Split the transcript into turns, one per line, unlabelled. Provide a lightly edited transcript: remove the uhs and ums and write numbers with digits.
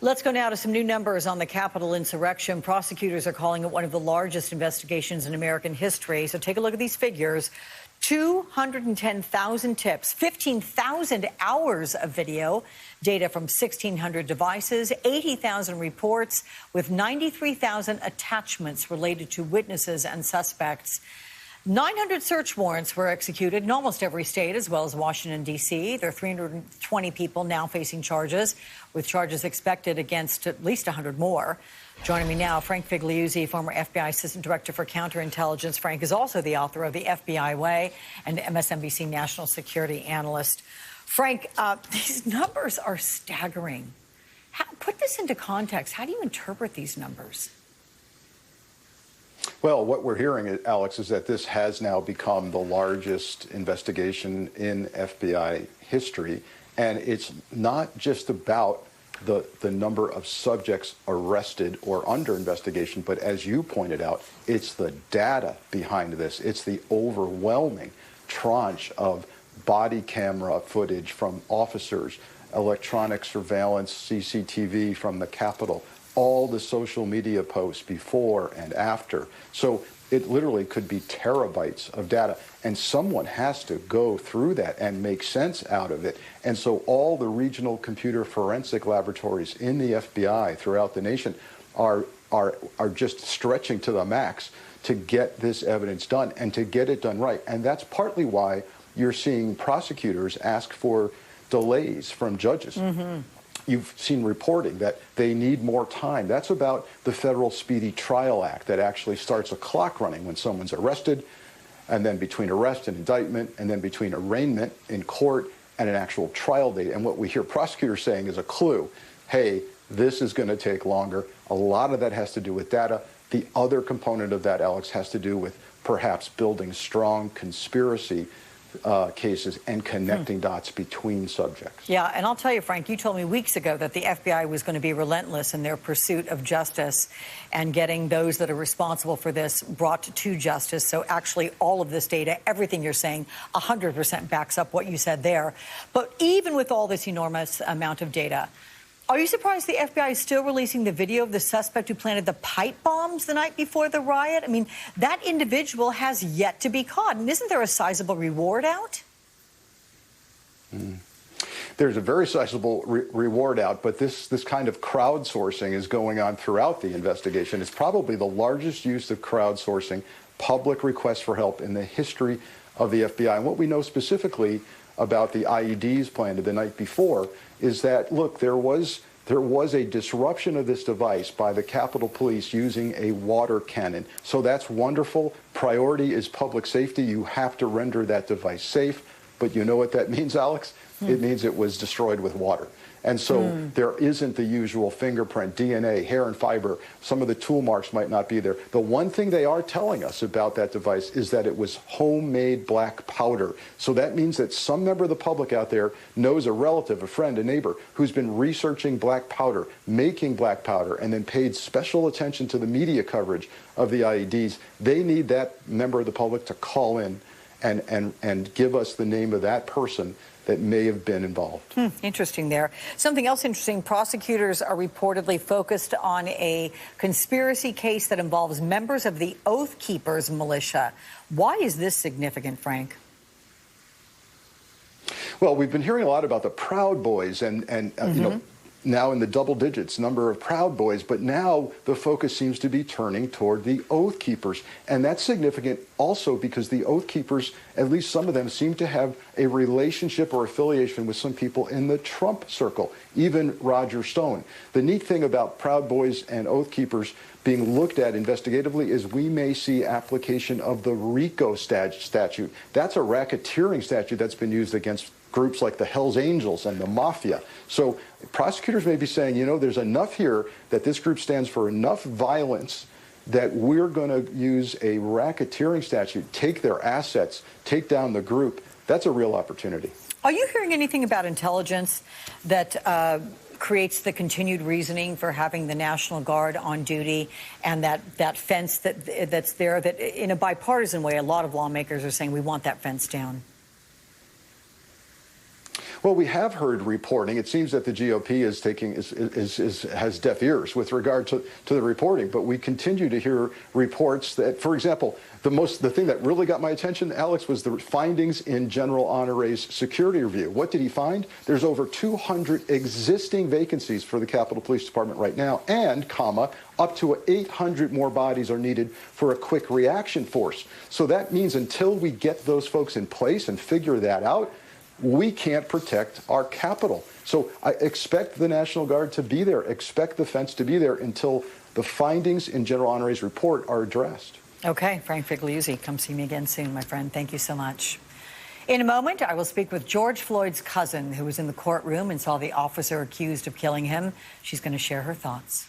Let's go now to some new numbers on the Capitol insurrection. Prosecutors are calling it one of the largest investigations in American history. So take a look at these figures. 210,000 tips, 15,000 hours of video, data from 1,600 devices, 80,000 reports with 93,000 attachments related to witnesses and suspects. 900 search warrants were executed in almost every state, as well as Washington, D.C. There are 320 people now facing charges, with charges expected against at least 100 more. Joining me now, Frank Figliuzzi, former FBI Assistant Director for Counterintelligence. Frank is also the author of The FBI Way and MSNBC National Security Analyst. Frank, these numbers are staggering. Put this into context. How do you interpret these numbers?
Well, what we're hearing, Alex, is that this has now become the largest investigation in FBI history. And it's not just about the number of subjects arrested or under investigation, but as you pointed out, it's the data behind this. It's the overwhelming tranche of body camera footage from officers, electronic surveillance, CCTV from the Capitol, all the social media posts before and after. So it literally could be terabytes of data, and someone has to go through that and make sense out of it. And so all the regional computer forensic laboratories in the FBI throughout the nation are just stretching to the max to get this evidence done and to get it done right. And that's partly why you're seeing prosecutors ask for delays from judges. Mm-hmm. You've seen reporting that they need more time. That's about the Federal Speedy Trial Act that actually starts a clock running when someone's arrested, and then between arrest and indictment, and then between arraignment in court and an actual trial date. And what we hear prosecutors saying is a clue. Hey, this is going to take longer. A lot of that has to do with data. The other component of that, Alex, has to do with perhaps building strong conspiracy cases and connecting dots between subjects.
Yeah, and I'll tell you, Frank, you told me weeks ago that the FBI was going to be relentless in their pursuit of justice and getting those that are responsible for this brought to justice. So actually all of this data, everything you're saying, 100% backs up what you said there. But even with all this enormous amount of data, are you surprised the FBI is still releasing the video of the suspect who planted the pipe bombs the night before the riot? I mean, that individual has yet to be caught. And isn't there a sizable reward out?
There's a very sizable reward out, but this kind of crowdsourcing is going on throughout the investigation. It's probably the largest use of crowdsourcing, public requests for help in the history of the FBI. And what we know specifically about the IEDs planted the night before is that, look, there was a disruption of this device by the Capitol Police using a water cannon. So that's wonderful. Priority is public safety. You have to render that device safe. But you know what that means, Alex? It means it was destroyed with water. And so there isn't the usual fingerprint, DNA, hair and fiber. Some of the tool marks might not be there. The one thing they are telling us about that device is that it was homemade black powder. So that means that some member of the public out there knows a relative, a friend, a neighbor who's been researching black powder, making black powder, and then paid special attention to the media coverage of the IEDs. They need that member of the public to call in and give us the name of that person that may have been involved.
Interesting there. Something else interesting, prosecutors are reportedly focused on a conspiracy case that involves members of the Oath Keepers militia. Why is this significant, Frank?
Well, we've been hearing a lot about the Proud Boys and you know, now in the double digits number of Proud Boys, but now the focus seems to be turning toward the Oath Keepers. And that's significant also because the Oath Keepers, at least some of them, seem to have a relationship or affiliation with some people in the Trump circle, even Roger Stone. The neat thing about Proud Boys and Oath Keepers being looked at investigatively is we may see application of the RICO statute. That's a racketeering statute that's been used against groups like the Hells Angels and the Mafia. So prosecutors may be saying, you know, there's enough here that this group stands for enough violence that we're going to use a racketeering statute, take their assets, take down the group. That's a real opportunity.
Are you hearing anything about intelligence that creates the continued reasoning for having the National Guard on duty and that fence that's there, that in a bipartisan way, a lot of lawmakers are saying we want that fence down?
Well, we have heard reporting. It seems that the GOP has deaf ears with regard to the reporting, but we continue to hear reports that, for example, the thing that really got my attention, Alex, was the findings in General Honore's security review. What did he find? There's over 200 existing vacancies for the Capitol Police Department right now, and, up to 800 more bodies are needed for a quick reaction force. So that means until we get those folks in place and figure that out, we can't protect our Capitol. So I expect the National Guard to be there, expect the fence to be there until the findings in General Honore's report are addressed.
Okay, Frank Figliuzzi, come see me again soon, my friend. Thank you so much. In a moment, I will speak with George Floyd's cousin, who was in the courtroom and saw the officer accused of killing him. She's going to share her thoughts.